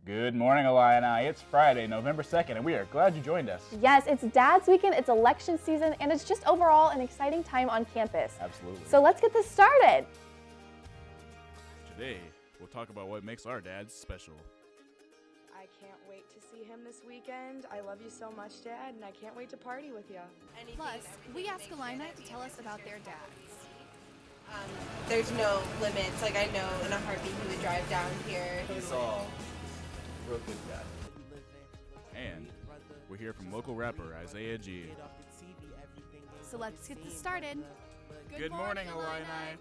Good morning, Illini. It's Friday, November 2nd, and we are glad you joined us. Yes, it's Dad's weekend, it's election season, and it's just overall an exciting time on campus. Absolutely. So let's get this started. Today, we'll talk about what makes our dads special. I can't wait to see him this weekend. I love you so much, Dad, and I can't wait to party with you. Plus, we ask Illini to tell us about their dads. There's no limits. Like, I know in a heartbeat he would drive down here. He's all real good guy. And we'll hear from local rapper Isaiah G. So let's get this started. Good morning, Illini.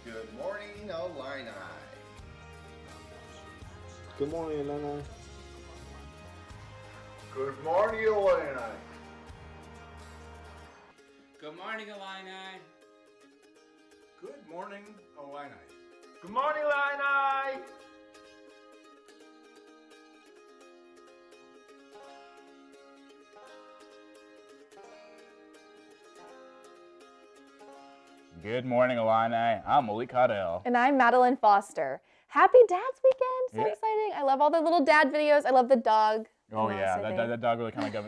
Good morning, Illini. Good morning, Illini. Good morning, Illini. Good morning, Illini. Good morning, Illini. Good morning, Illini. Good morning, Illini. I'm Malik Caudell. And I'm Madeline Foster. Happy Dad's weekend, so Yeah. exciting. I love all the little dad videos. I love the dog. Oh Mouse, yeah, I that think. dog really kind of got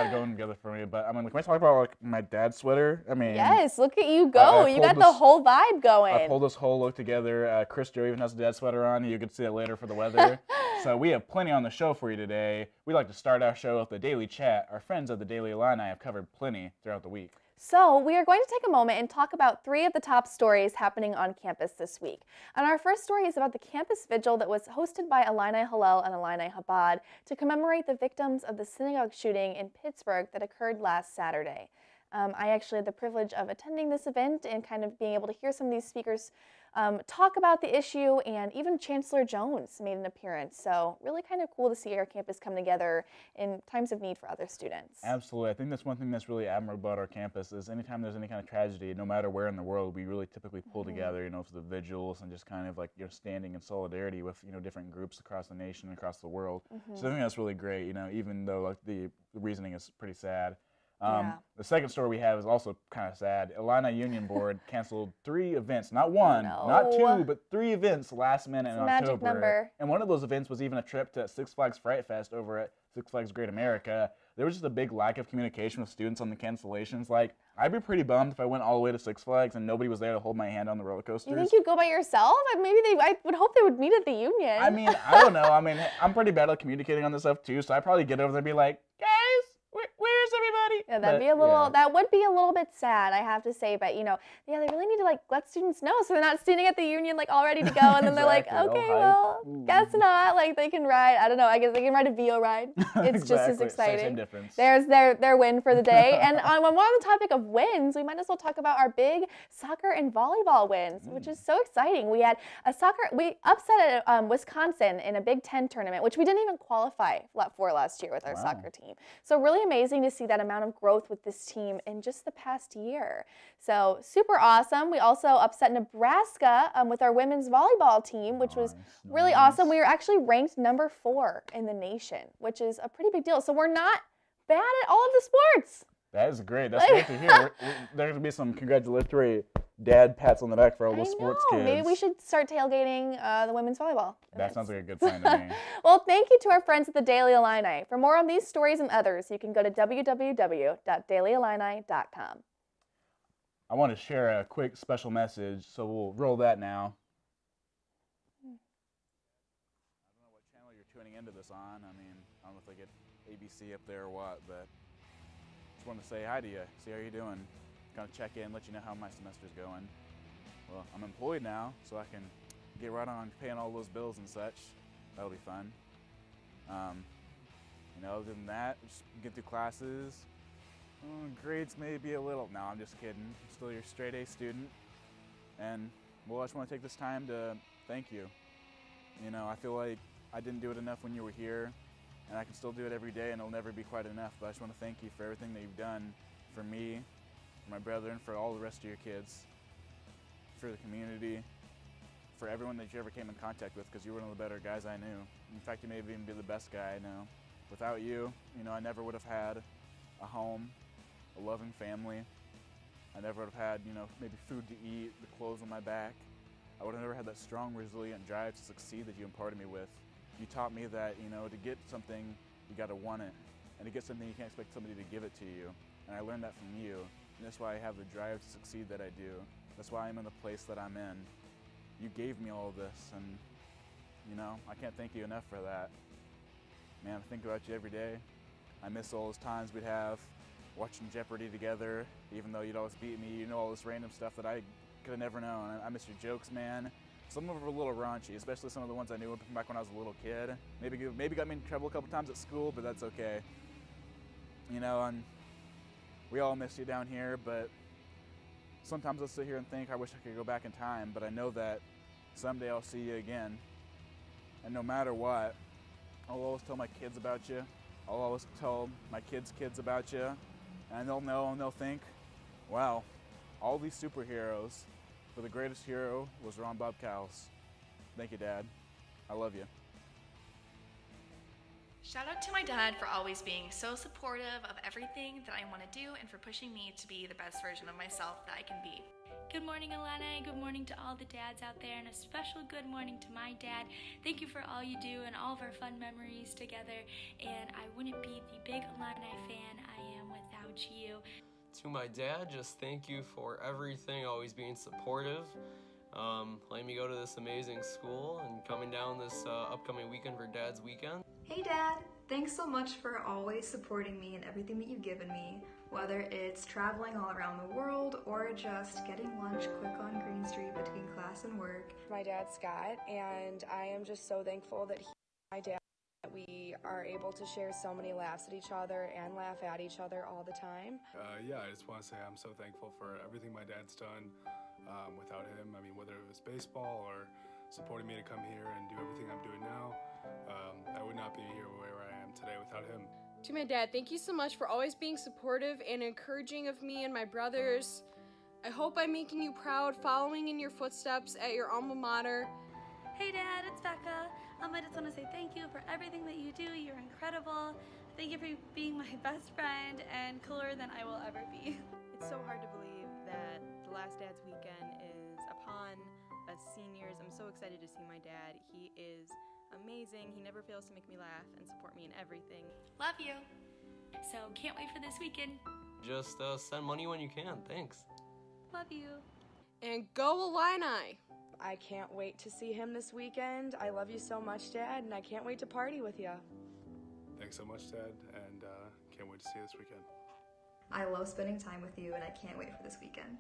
it going together for me. But I mean, can we talk about like my dad's sweater? I mean, Yes, look at you go. You got the whole vibe going. I pulled this whole look together. Chris Joe even has a dad sweater on. You can see it later for the weather. So we have plenty on the show for you today. We like to start our show with the Daily Chat. Our friends at the Daily Illini have covered plenty throughout the week. So we are going to take a moment and talk about 3 of the top stories happening on campus this week. And our first story is about the campus vigil that was hosted by Illini Hillel and Illini Chabad to commemorate the victims of the synagogue shooting in Pittsburgh that occurred last Saturday. I actually had the privilege of attending this event and kind of being able to hear some of these speakers talk about the issue, and even Chancellor Jones made an appearance. So really kind of cool to see our campus come together in times of need for other students. Absolutely. I think that's one thing that's really admirable about our campus is anytime there's any kind of tragedy, no matter where in the world, we really typically pull together, for the vigils and just kind of like, standing in solidarity with, different groups across the nation and across the world. So I think that's really great, even though like the reasoning is pretty sad. The second story we have is also kind of sad. Illini Union Board canceled 3 events, not one, not 2, but 3 events last minute in October. Magic number. And one of those events was even a trip to Six Flags Fright Fest over at Six Flags Great America. There was just a big lack of communication with students on the cancellations. Like, I'd be pretty bummed if I went all the way to Six Flags and nobody was there to hold my hand on the roller coasters. You think you'd go by yourself? I would hope they would meet at the Union. I mean, I don't know. I mean, I'm pretty bad at communicating on this stuff too, so I'd probably get over there and be like, guys, where's everybody? Yeah, that would be a little bit sad, I have to say, but they really need to let students know so they're not standing at the Union all ready to go, and then they're like, Exactly. okay, well, guess not. They can ride, I don't know, I guess they can ride a VO ride. It's just as Exactly. exciting. Same difference. There's their win for the day. And on the topic of wins, we might as well talk about our big soccer and volleyball wins, which is so exciting. We upset Wisconsin in a Big Ten tournament, which we didn't even qualify for last year with our soccer team. So really amazing to see that amount of growth with this team in just the past year. So super awesome. We also upset Nebraska with our women's volleyball team, which was really awesome. We were actually ranked number 4 in the nation, which is a pretty big deal. So we're not bad at all of the sports. That is great. That's great to hear. There's going to be some congratulatory dad pats on the back for all those sports kids. Maybe we should start tailgating the women's volleyball events. That sounds like a good sign to me. Well, thank you to our friends at the Daily Illini. For more on these stories and others, you can go to www.dailyillini.com. I want to share a quick special message, so we'll roll that now. I don't know what channel you're tuning into this on. I mean, I don't know if they get ABC up there or what, but just wanted to say hi to you, see how you're doing. Kind of check in, let you know how my semester's going. Well, I'm employed now, so I can get right on paying all those bills and such. That'll be fun. Other than that, just get through classes. Grades may be a little, no, I'm just kidding. I'm still your straight A student. And, well, I just want to take this time to thank you. I feel like I didn't do it enough when you were here, and I can still do it every day, and it'll never be quite enough. But I just want to thank you for everything that you've done for me, for my brother, and for all the rest of your kids, for the community, for everyone that you ever came in contact with, because you were one of the better guys I knew. In fact, you may even be the best guy I know. Without you, I never would have had a home, a loving family. I never would have had, maybe food to eat, the clothes on my back. I would have never had that strong, resilient drive to succeed that you imparted me with. You taught me that, you know, to get something, you gotta want it. And to get something, you can't expect somebody to give it to you. And I learned that from you. And that's why I have the drive to succeed that I do. That's why I'm in the place that I'm in. You gave me all of this, and, you know, I can't thank you enough for that. Man, I think about you every day. I miss all those times we'd have watching Jeopardy together, even though you'd always beat me. You know, all this random stuff that I could have never known. I miss your jokes, man. Some of them were a little raunchy, especially some of the ones I knew back when I was a little kid. Maybe got me in trouble a couple times at school, but that's okay. You know, and we all miss you down here, but sometimes I'll sit here and think I wish I could go back in time, but I know that someday I'll see you again. And no matter what, I'll always tell my kids about you. I'll always tell my kids' kids about you. And they'll know and they'll think, wow, all these superheroes, but the greatest hero was Ron Bob Cowles. Thank you, Dad. I love you. Shout out to my dad for always being so supportive of everything that I want to do and for pushing me to be the best version of myself that I can be. Good morning, Illini. Good morning to all the dads out there, and a special good morning to my dad. Thank you for all you do and all of our fun memories together, and I wouldn't be the big Illini fan I am without you. To my dad, just thank you for everything, always being supportive, letting me go to this amazing school, and coming down this upcoming weekend for Dad's Weekend. Hey Dad, thanks so much for always supporting me and everything that you've given me, whether it's traveling all around the world or just getting lunch quick on Green Street between class and work. My dad's Scott, and I am just so thankful that my dad, that we are able to share so many laughs at each other and laugh at each other all the time. Yeah, I just want to say I'm so thankful for everything my dad's done. Without him, I mean, whether it was baseball or supporting me to come here and do everything I'm doing now, I would not be here where I am today without him. To my dad, thank you so much for always being supportive and encouraging of me and my brothers. I hope I'm making you proud, following in your footsteps at your alma mater. Hey Dad, it's Becca. I just want to say thank you for everything that you do. You're incredible. Thank you for being my best friend and cooler than I will ever be. It's so hard to believe that the last Dad's Weekend is upon us seniors. I'm so excited to see my dad. He is amazing. He never fails to make me laugh and support me in everything. Love you. So can't wait for this weekend. Just send money when you can. Thanks. Love you. And go Illini! I can't wait to see him this weekend. I love you so much, Dad, and I can't wait to party with you. Thanks so much, Dad, and can't wait to see you this weekend. I love spending time with you and I can't wait for this weekend.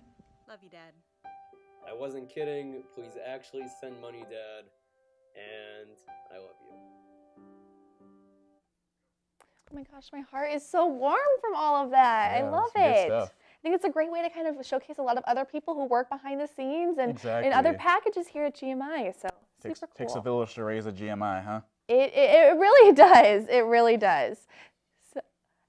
Love you, Dad. I wasn't kidding. Please actually send money, Dad. And I love you. Oh my gosh, my heart is so warm from all of that. Yeah, I love it's good it. stuff. I think it's a great way to kind of showcase a lot of other people who work behind the scenes and Exactly. in other packages here at GMI. So Takes, super cool. takes a village to raise a GMI, huh? It really does. It really does. So,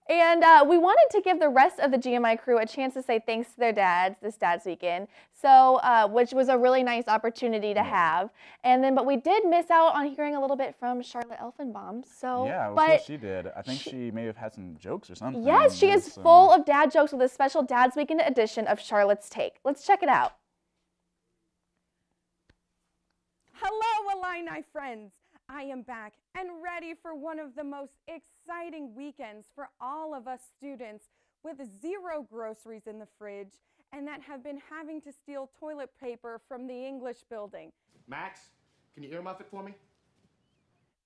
and we wanted to give the rest of the GMI crew a chance to say thanks to their dads this Dad's Weekend, so which was a really nice opportunity to have. And then, but we did miss out on hearing a little bit from Charlotte Elfenbaum. So Yeah, but what she did. I think she may have had some jokes or something. yes, she is full of dad jokes with a special Dad's Weekend edition of Charlotte's Take. Let's check it out. Hello, Illini friends. I am back and ready for one of the most exciting weekends for all of us students with 0 groceries in the fridge and that have been having to steal toilet paper from the English building. Max, can you earmuff it for me?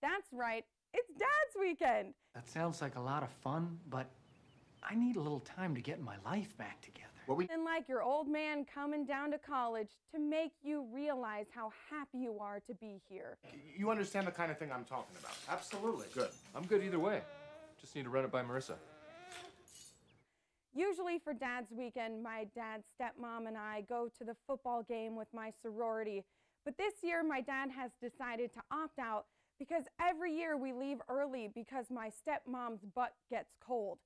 That's right, it's Dad's Weekend. That sounds like a lot of fun, but I need a little time to get my life back together. And like your old man coming down to college to make you realize how happy you are to be here. You understand the kind of thing I'm talking about? Absolutely. Good. I'm good either way. Just need to run it by Marissa. Usually for Dad's Weekend, my dad's stepmom and I go to the football game with my sorority. But this year, my dad has decided to opt out because every year we leave early because my stepmom's butt gets cold.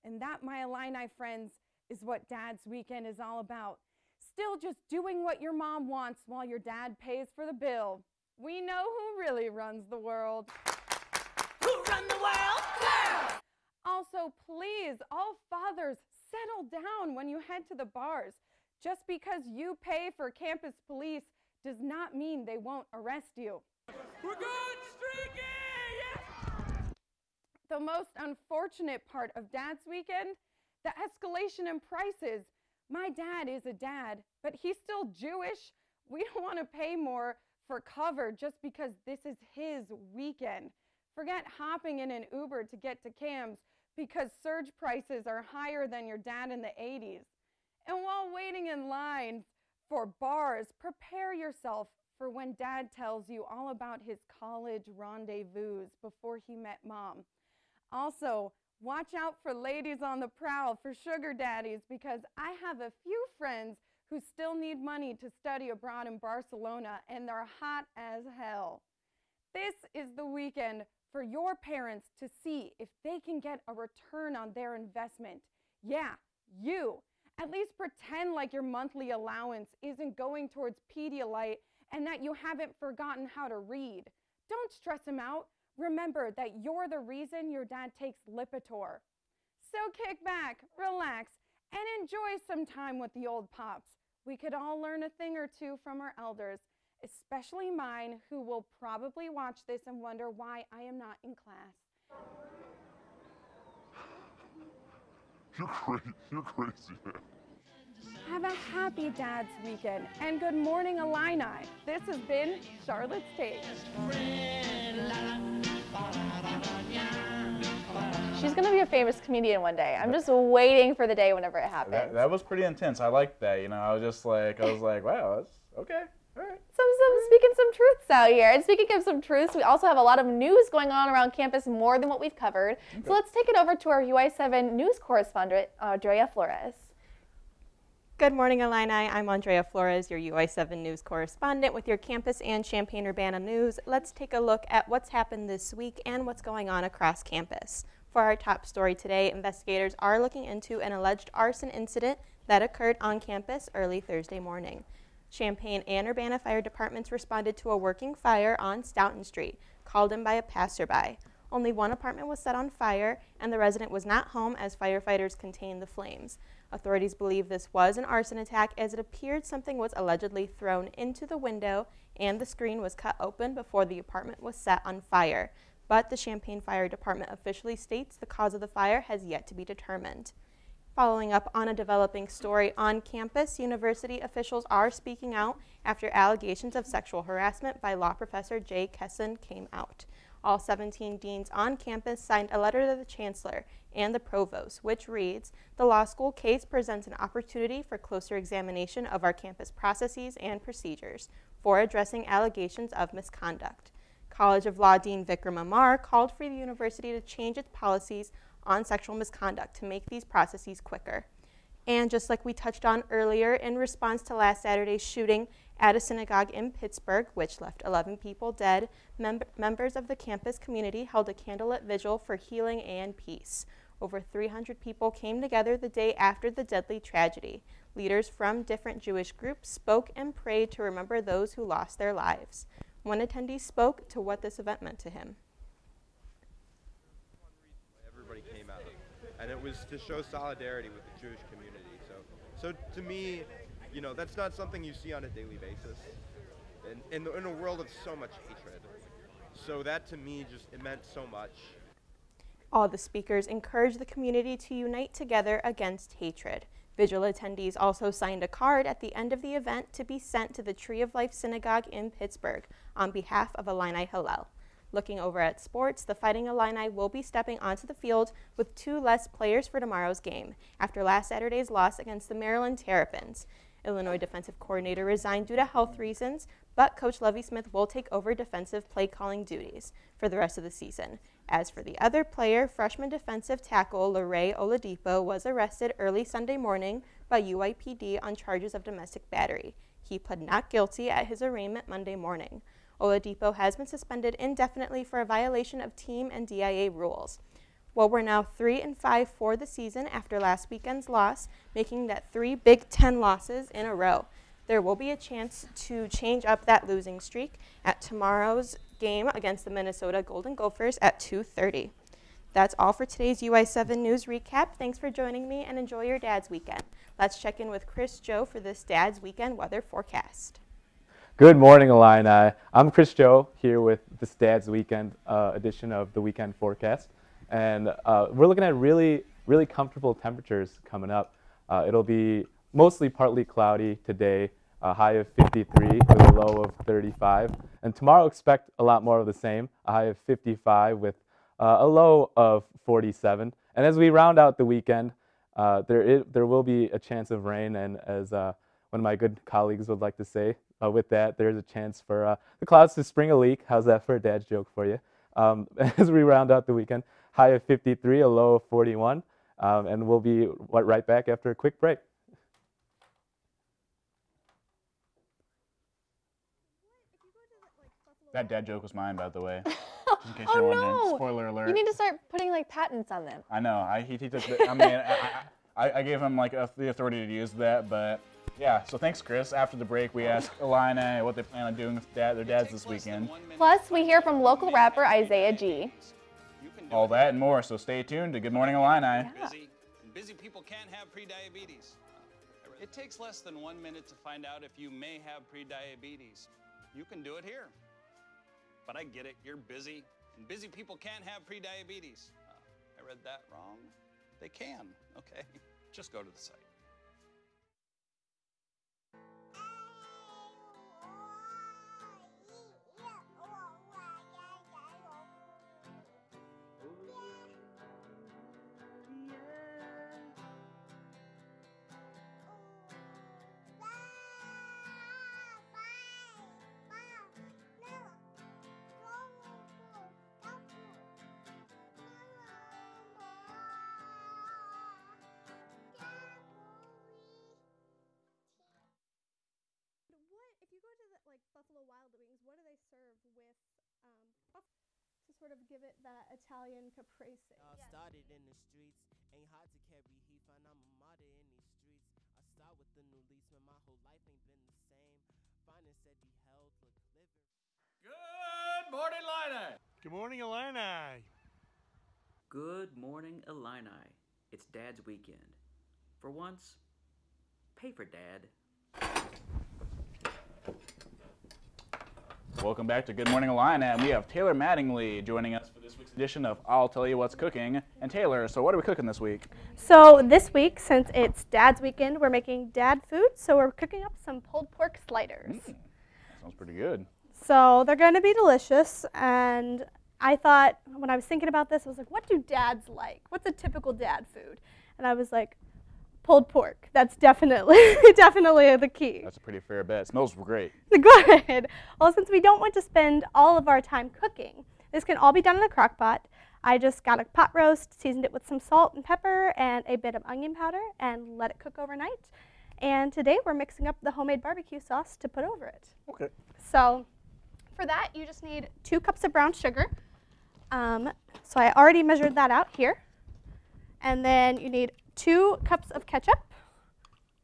And that, my Illini friends, is what Dad's Weekend is all about. Still just doing what your mom wants while your dad pays for the bill. We know who really runs the world. Who run the world? Girls! Also, please, all fathers, settle down when you head to the bars. Just because you pay for campus police does not mean they won't arrest you. We're good, streaky! The most unfortunate part of Dad's Weekend, the escalation in prices. My dad is a dad, but he's still Jewish. We don't want to pay more for cover just because this is his weekend. Forget hopping in an Uber to get to Cam's because surge prices are higher than your dad in the 80s. And while waiting in lines for bars, prepare yourself for when Dad tells you all about his college rendezvous before he met Mom. Also, watch out for ladies on the prowl for sugar daddies because I have a few friends who still need money to study abroad in Barcelona and they're hot as hell. This is the weekend for your parents to see if they can get a return on their investment. Yeah, you. At least pretend like your monthly allowance isn't going towards Pedialyte and that you haven't forgotten how to read. Don't stress him out. Remember that you're the reason your dad takes Lipitor. So kick back, relax, and enjoy some time with the old pops. We could all learn a thing or two from our elders, especially mine, who will probably watch this and wonder why I am not in class. You're crazy, man. Have a happy Dad's Weekend, and Good Morning Illini. This has been Charlotte's Take. She's going to be a famous comedian one day. I'm just waiting for the day whenever it happens. That was pretty intense. I liked that. You know, I was like, wow, that's okay. All right. Speaking some truths out here. And speaking of some truths, we also have a lot of news going on around campus, more than what we've covered. Okay. So let's take it over to our UI7 news correspondent, Andrea Flores. Good morning, Illini. I'm Andrea Flores, your UI7 news correspondent with your campus and Champaign-Urbana news. Let's take a look at what's happened this week and what's going on across campus. For our top story today, investigators are looking into an alleged arson incident that occurred on campus early Thursday morning. Champaign and Urbana fire departments responded to a working fire on Stoughton Street, called in by a passerby. Only one apartment was set on fire, and the resident was not home as firefighters contained the flames. Authorities believe this was an arson attack as it appeared something was allegedly thrown into the window and the screen was cut open before the apartment was set on fire. But the Champaign Fire Department officially states the cause of the fire has yet to be determined. Following up on a developing story on campus, university officials are speaking out after allegations of sexual harassment by law professor Jay Kesson came out. All 17 deans on campus signed a letter to the chancellor and the provost, which reads, "The law school case presents an opportunity for closer examination of our campus processes and procedures for addressing allegations of misconduct." College of Law Dean Vikram Amar called for the university to change its policies on sexual misconduct to make these processes quicker. And just like we touched on earlier, in response to last Saturday's shooting at a synagogue in Pittsburgh, which left 11 people dead, members of the campus community held a candlelit vigil for healing and peace. Over 300 people came together the day after the deadly tragedy. Leaders from different Jewish groups spoke and prayed to remember those who lost their lives. One attendee spoke to what this event meant to him. Everybody came out, and it was to show solidarity with the Jewish community. So to me, you know, that's not something you see on a daily basis, in a world of so much hatred. So that to me it meant so much. All the speakers encouraged the community to unite together against hatred. Vigil attendees also signed a card at the end of the event to be sent to the Tree of Life Synagogue in Pittsburgh on behalf of Illini Hillel. Looking over at sports, the Fighting Illini will be stepping onto the field with 2 less players for tomorrow's game after last Saturday's loss against the Maryland Terrapins. Illinois defensive coordinator resigned due to health reasons, but Coach Lovie Smith will take over defensive play calling duties for the rest of the season. As for the other player, freshman defensive tackle Larray Oladipo was arrested early Sunday morning by UIPD on charges of domestic battery. He pled not guilty at his arraignment Monday morning. Oladipo has been suspended indefinitely for a violation of team and DIA rules. Well, we're now 3-5 for the season after last weekend's loss, making that 3 Big Ten losses in a row. There will be a chance to change up that losing streak at tomorrow's game against the Minnesota Golden Gophers at 2:30. That's all for today's UI7 News Recap. Thanks for joining me and enjoy your Dad's Weekend. Let's check in with Chris Joe for this Dad's Weekend weather forecast. Good morning, Illini. I'm Chris Joe here with this Dad's Weekend edition of the Weekend Forecast. And we're looking at really comfortable temperatures coming up. It'll be mostly partly cloudy today, a high of 53 with a low of 35. And tomorrow expect a lot more of the same, a high of 55 with a low of 47. And as we round out the weekend, there will be a chance of rain, and as one of my good colleagues would like to say, with that, there's a chance for the clouds to spring a leak. How's that for a dad's joke for you? As we round out the weekend, high of 53, a low of 41, and we'll be right back after a quick break. That dad joke was mine, by the way. In case Oh you're wondering. no! Spoiler alert. You need to start putting like patents on them. I know. He took the, I mean, I gave him like the authority to use that, but yeah. So thanks, Chris. After the break, we asked Illini what they plan on doing with their dads this weekend. Plus, we hear from local rapper Isaiah G. All that and more. So stay tuned to Good Morning Illini. Busy people can't have prediabetes. It takes less than 1 minute to find out if you may have prediabetes. You can do it here. But I get it, you're busy, and busy people can't have prediabetes. I read that wrong. They can, okay? Just go to the site. Buffalo Wild Wings, what do they serve with to sort of give it that Italian caprese? Started in the streets, ain't hard to carry heat, and I'm a martyr in these streets. I start with the new lease, when my whole life ain't been the same. Finance said be held, look, living. Good morning, Illini. Good morning, Illini. Good morning, Illini. It's Dad's weekend. For once, pay for Dad. Welcome back to Good Morning Illini, and we have Taylor Mattingly joining us for this week's edition of I'll Tell You What's Cooking. And Taylor, so what are we cooking this week? So this week, since it's Dad's weekend, we're making dad food, so we're cooking up some pulled pork sliders. That sounds pretty good. So they're going to be delicious, and I thought, when I was thinking about this, I was like, what do dads like? What's a typical dad food? And I was like, pulled pork. That's definitely the key. That's a pretty fair bet. It smells great. Good. Well, since we don't want to spend all of our time cooking, this can all be done in a crock pot. I just got a pot roast, seasoned it with some salt and pepper and a bit of onion powder, and let it cook overnight. And today we're mixing up the homemade barbecue sauce to put over it. Okay. So for that, you just need 2 cups of brown sugar. So I already measured that out here. And then you need 2 cups of ketchup.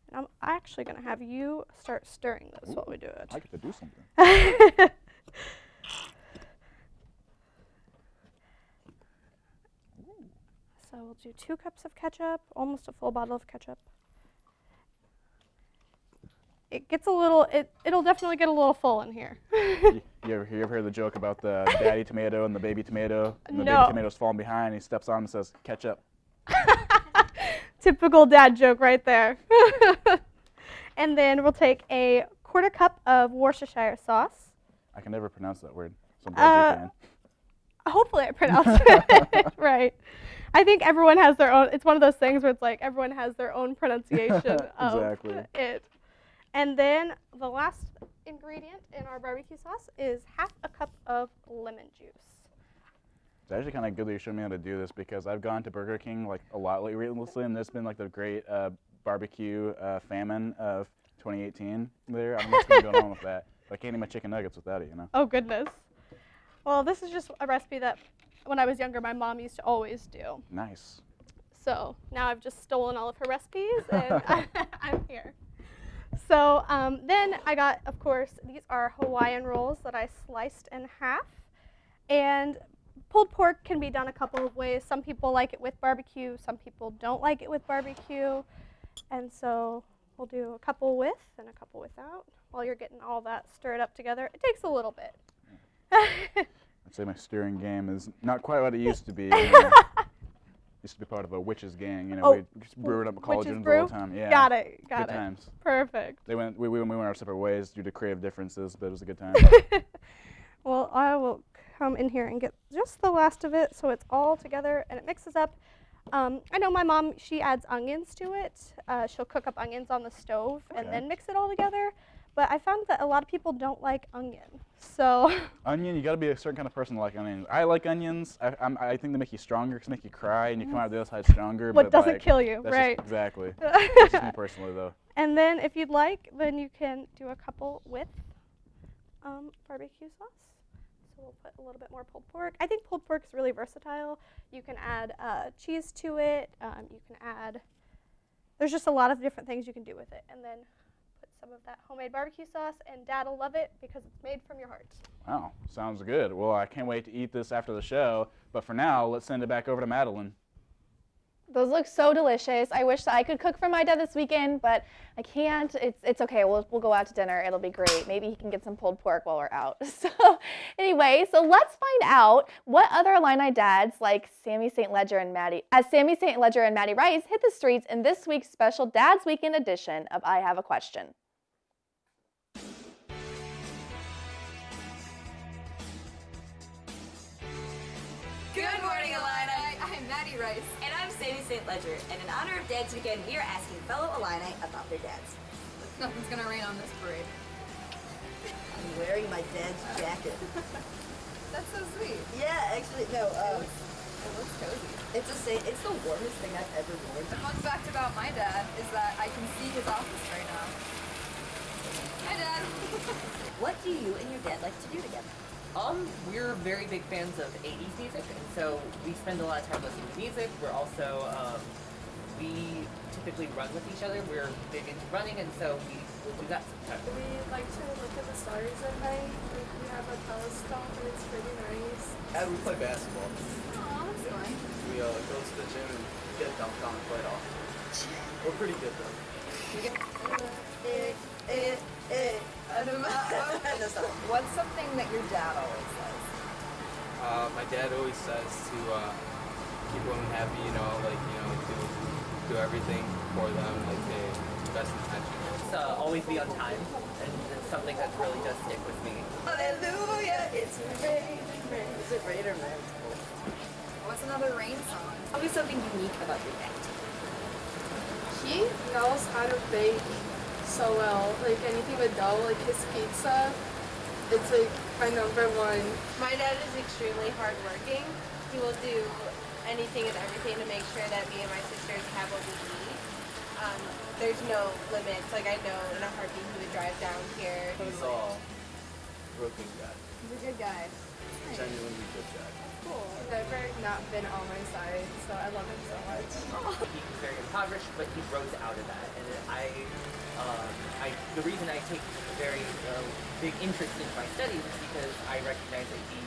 And I'm actually going to have you start stirring this while we do it. I get to do something. So we'll do 2 cups of ketchup, almost a full bottle of ketchup. It gets a little, it'll definitely get a little full in here. You ever heard the joke about the daddy tomato and the baby tomato? And the baby tomato's falling behind, and he steps on and says, ketchup. Typical dad joke right there. And then we'll take a 1/4 cup of Worcestershire sauce. I can never pronounce that word, so I'm glad you can. Hopefully I pronounced it right. I think everyone has their own, it's one of those things where it's like everyone has their own pronunciation of it. And then the last ingredient in our barbecue sauce is 1/2 cup of lemon juice. It's actually kind of good that you showed me how to do this, because I've gone to Burger King like a lot lately, and there's been like the great barbecue famine of 2018 there. I don't know what's going to go on with that. But I can't eat my chicken nuggets without it, you know? Oh, goodness. Well, this is just a recipe that when I was younger, my mom used to always do. Nice. So now I've just stolen all of her recipes, and I'm here. So then I got, of course, these are Hawaiian rolls that I sliced in half. And pulled pork can be done a couple of ways. Some people like it with barbecue. Some people don't like it with barbecue. And so we'll do a couple with and a couple without while you're getting all that stirred up together. It takes a little bit. I'd say my stirring game is not quite what it used to be. Used to be part of a witches gang, you know, Oh, we just brewed up collagens brew? all the time. Yeah. Got it. Good times. Perfect. We went our separate ways due to creative differences, but it was a good time. Well, I will come in here and get just the last of it so it's all together and it mixes up. I know my mom, she adds onions to it. She'll cook up onions on the stove and then mix it all together. But I found that a lot of people don't like onion. So Onion, you got to be a certain kind of person to like onions. I like onions. I think they make you stronger because they make you cry and you come out the other side stronger. What but doesn't like, kill you, that's right? Just, exactly. That's just me personally, though. And then if you'd like, then you can do a couple with barbecue sauce. So we'll put a little bit more pulled pork. I think pulled pork is really versatile. You can add cheese to it. You can add, there's just a lot of different things you can do with it. And then put some of that homemade barbecue sauce, and Dad will love it because it's made from your heart. Wow, sounds good. Well, I can't wait to eat this after the show. But for now, let's send it back over to Madeline. Those look so delicious. I wish that I could cook for my dad this weekend, but I can't. It's okay. We'll go out to dinner. It'll be great. Maybe he can get some pulled pork while we're out. So anyway, so let's find out what other Illini dads like Sammy St. Ledger and Maddie Rice hit the streets in this week's special Dad's Weekend edition of I Have a Question. Good morning, Illini. I'm Maddie Rice. And I'm Sammy St. Ledger. And in honor of Dad's Weekend, we are asking fellow Illini about their dads. Nothing's gonna rain on this parade. I'm wearing my dad's jacket. That's so sweet. Yeah, actually, no. It looks cozy. It's the warmest thing I've ever worn. The fun fact about my dad is that I can see his office right now. Hi, Dad. What do you and your dad like to do together? We're very big fans of 80s music, and so we spend a lot of time listening to music. We're also, we typically run with each other. We're big into running, and so we will do that sometimes. We like to look at the stars at night. Like, we have a telescope, and it's pretty nice. We play basketball. Aw, that's fun. We go to the gym and get dunked on quite often. We're pretty good, though. What's something that your dad always says? My dad always says to keep women happy, do everything for them, like they best intentions. Always be on time, and it's something that really does stick with me. Hallelujah, it's rain. Is it rain or rain? What's another rain song? Tell me something unique about your dad. He knows how to bake so well. Like anything with dough, like his pizza, it's like my number one. My dad is extremely hardworking. He will do anything and everything to make sure that me and my sisters have what we need. There's no limits. Like I know in a heartbeat he would drive down here. He's a real good guy. He's a good guy. Genuinely good guy. Cool. He's never not been on my side, so I love him so much. He was very impoverished, but he rose out of that, and the reason I take a very big interest in my studies is because I recognize that he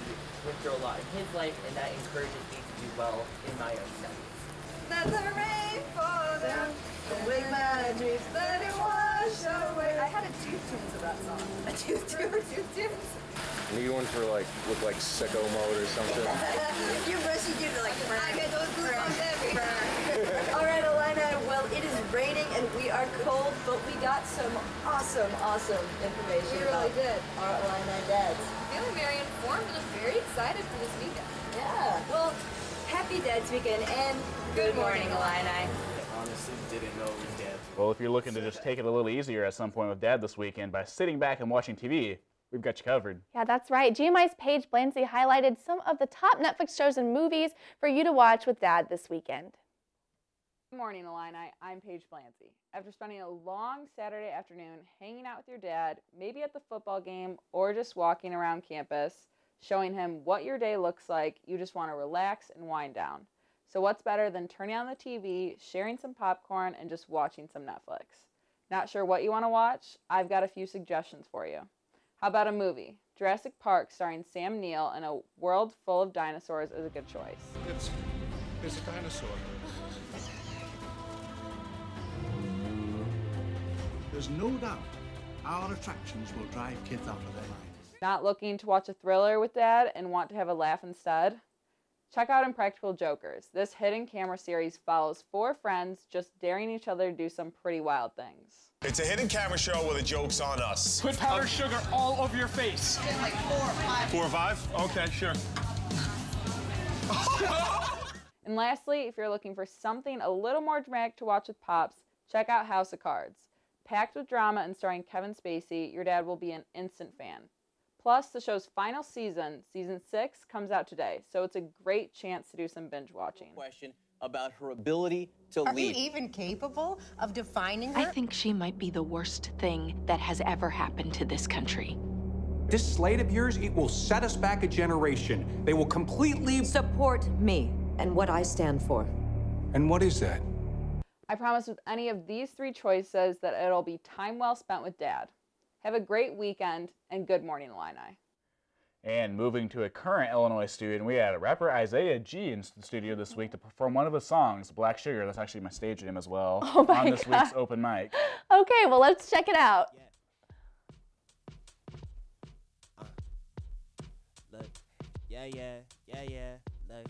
went through a lot in his life, and that encourages me to do well in my own studies. Let the rain fall down, awake my dreams, let it wash away. I had a tooth tunes of that song. A tooth tunes? New ones for look like sicko mode or something. You brush your teeth like, I get those goosebumps everywhere. All right, Illini, well, it is raining and we are cold, but we got some awesome information about our Illini dads. I'm feeling very informed and I'm very excited for this weekend. Yeah. Well, happy Dad's Weekend and good morning, Illini. I honestly didn't know it was Dad. Well, if you're looking to just take it a little easier at some point with Dad this weekend by sitting back and watching TV, we've got you covered. Yeah, that's right. GMI's Paige Blancy highlighted some of the top Netflix shows and movies for you to watch with Dad this weekend. Good morning, Illini. I'm Paige Blancy. After spending a long Saturday afternoon hanging out with your dad, maybe at the football game or just walking around campus, showing him what your day looks like, you just want to relax and wind down. So what's better than turning on the TV, sharing some popcorn, and just watching some Netflix? Not sure what you want to watch? I've got a few suggestions for you. How about a movie? Jurassic Park starring Sam Neill in a world full of dinosaurs is a good choice. It's a dinosaur. there's no doubt our attractions will drive kids out of their minds. Not looking to watch a thriller with Dad and want to have a laugh instead? Check out Impractical Jokers. This hidden camera series follows 4 friends just daring each other to do some pretty wild things. It's a hidden camera show where the joke's on us. Put powdered sugar all over your face. Like 4 or 5. 4 or 5? Okay, sure. And lastly, if you're looking for something a little more dramatic to watch with Pops, check out House of Cards. Packed with drama and starring Kevin Spacey, your dad will be an instant fan. Plus, the show's final season, season 6, comes out today, so it's a great chance to do some binge watching. Question about her ability to lead. Are you even capable of defining her? I think she might be the worst thing that has ever happened to this country. This slate of yours, it will set us back a generation. They will completely support me and what I stand for. And what is that? I promise with any of these 3 choices that it'll be time well spent with Dad. Have a great weekend, and good morning, Illini. And moving to a current Illinois student, we had rapper Isaiah G in the studio this week to perform one of his songs, Black Sugar. That's actually my stage name as well, on this week's open mic. Okay, well, let's check it out. Look, look,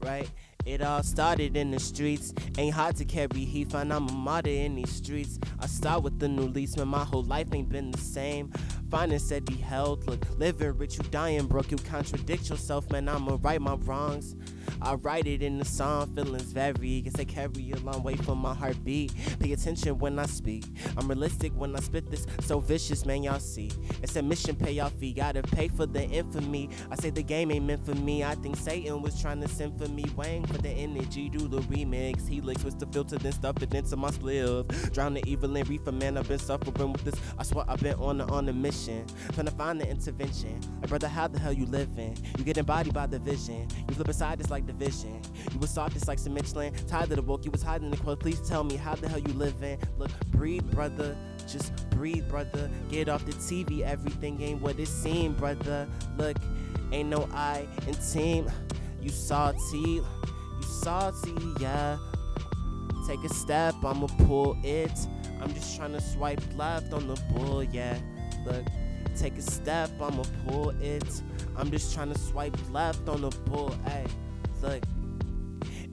right. It all started in the streets. Ain't hard to carry heat, find I'm a martyr in these streets. I start with the new lease, man, my whole life ain't been the same. Finding said he held, look, living rich, you dying broke, you contradict yourself, man, I'ma right my wrongs. I write it in the song, feelings vary, guess they carry a long way from my heartbeat. Pay attention when I speak, I'm realistic when I spit this, so vicious, man, y'all see. It's a mission, pay y'all fee, gotta pay for the infamy. I say the game ain't meant for me, I think Satan was trying to send for me. Wang for the energy, do the remix, helix, twist the filter, then stuff it into my sleeve. Drown the evil in reefer, man, I've been suffering with this, I swear I've been on a mission, trying to find the intervention. Like, brother, how the hell you living? You get embodied by the vision, you flip aside this like division. You was soft just like some Michelin, tired of the woke, you was hiding in the quote. Please tell me how the hell you living? Look, breathe, brother, just breathe, brother. Get off the TV, everything ain't what it seemed, brother. Look, ain't no I in team. You salty, yeah. Take a step, I'ma pull it. I'm just trying to swipe left on the bull, yeah. Look, take a step, I'ma pull it. I'm just trying to swipe left on the bull, ayy. Look,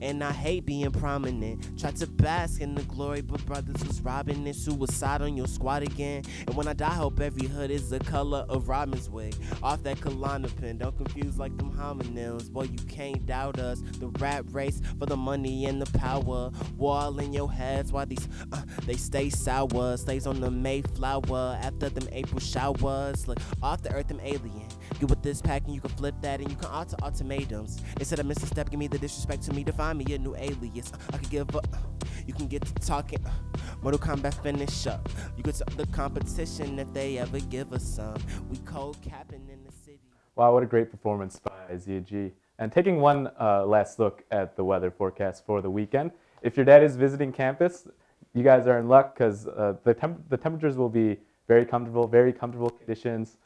and I hate being prominent. Tried to bask in the glory, but brothers was robbing it. Suicide on your squad again. And when I die, hope every hood is the color of Robin's wig. Off that Klonopin, don't confuse like them homonyms. Boy, you can't doubt us. The rat race for the money and the power. Wall in your heads while these, they stay sour. Stays on the Mayflower after them April showers. Look, off the earth, them alien. Get with this pack and you can flip that and you can alter ultimatums. Instead of miss a step, give me the disrespect to me to find me a new alias. I could give up. You can get to talking. Mortal Kombat finish up. You could stop the competition if they ever give us some. We cold capping in the city. Wow, what a great performance by Isaiah G. And taking one last look at the weather forecast for the weekend. If your dad is visiting campus, you guys are in luck because the temperatures will be very comfortable conditions.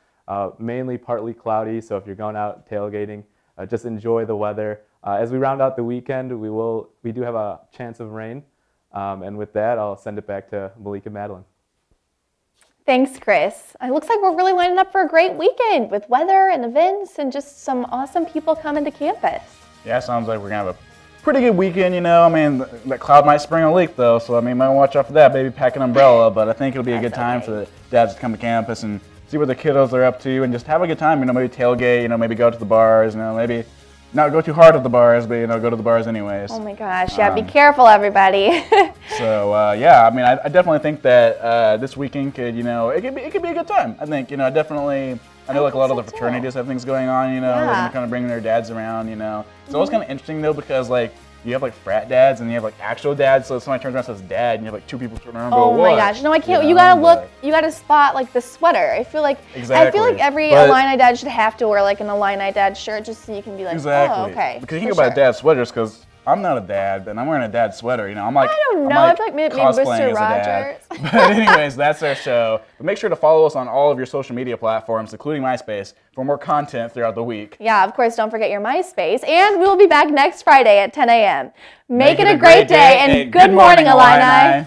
Mainly partly cloudy, so if you're going out tailgating, just enjoy the weather. As we round out the weekend, we do have a chance of rain, and with that, I'll send it back to Malika Madeline. Thanks, Chris. It looks like we're really lining up for a great weekend with weather and events and just some awesome people coming to campus. Yeah, sounds like we're gonna have a pretty good weekend, you know. I mean, that cloud might spring a leak though, so I mean, might watch out for that. Maybe pack an umbrella, but I think it'll be a good time for the dads to come to campus and see what the kiddos are up to and just have a good time, you know, maybe tailgate, you know, maybe go to the bars, you know, maybe not go too hard at the bars, but, you know, go to the bars anyways. Oh my gosh, yeah, be careful, everybody. So, yeah, I mean, I definitely think that this weekend could, you know, it could be a good time. I think, you know, I know like a lot of the fraternities have things going on, you know, they're kind of bringing their dads around, you know. It's always kind of interesting though because like, you have like frat dads and you have like actual dads, so somebody turns around and says dad and you have like 2 people turn around and go, what? Oh my gosh, no I can't, you gotta look, you gotta spot like the sweater. I feel like every Illini dad should have to wear like an Illini dad shirt just so you can be like, oh okay. Because you can go buy dad sweaters because I'm not a dad, but I'm wearing a dad sweater, you know. I'm like, I don't know, I feel like maybe Mr. Rogers. But anyways, that's our show. But make sure to follow us on all of your social media platforms, including MySpace, for more content throughout the week. Yeah, of course, don't forget your MySpace. And we'll be back next Friday at 10 a.m. Make it a great day and good morning, Illini.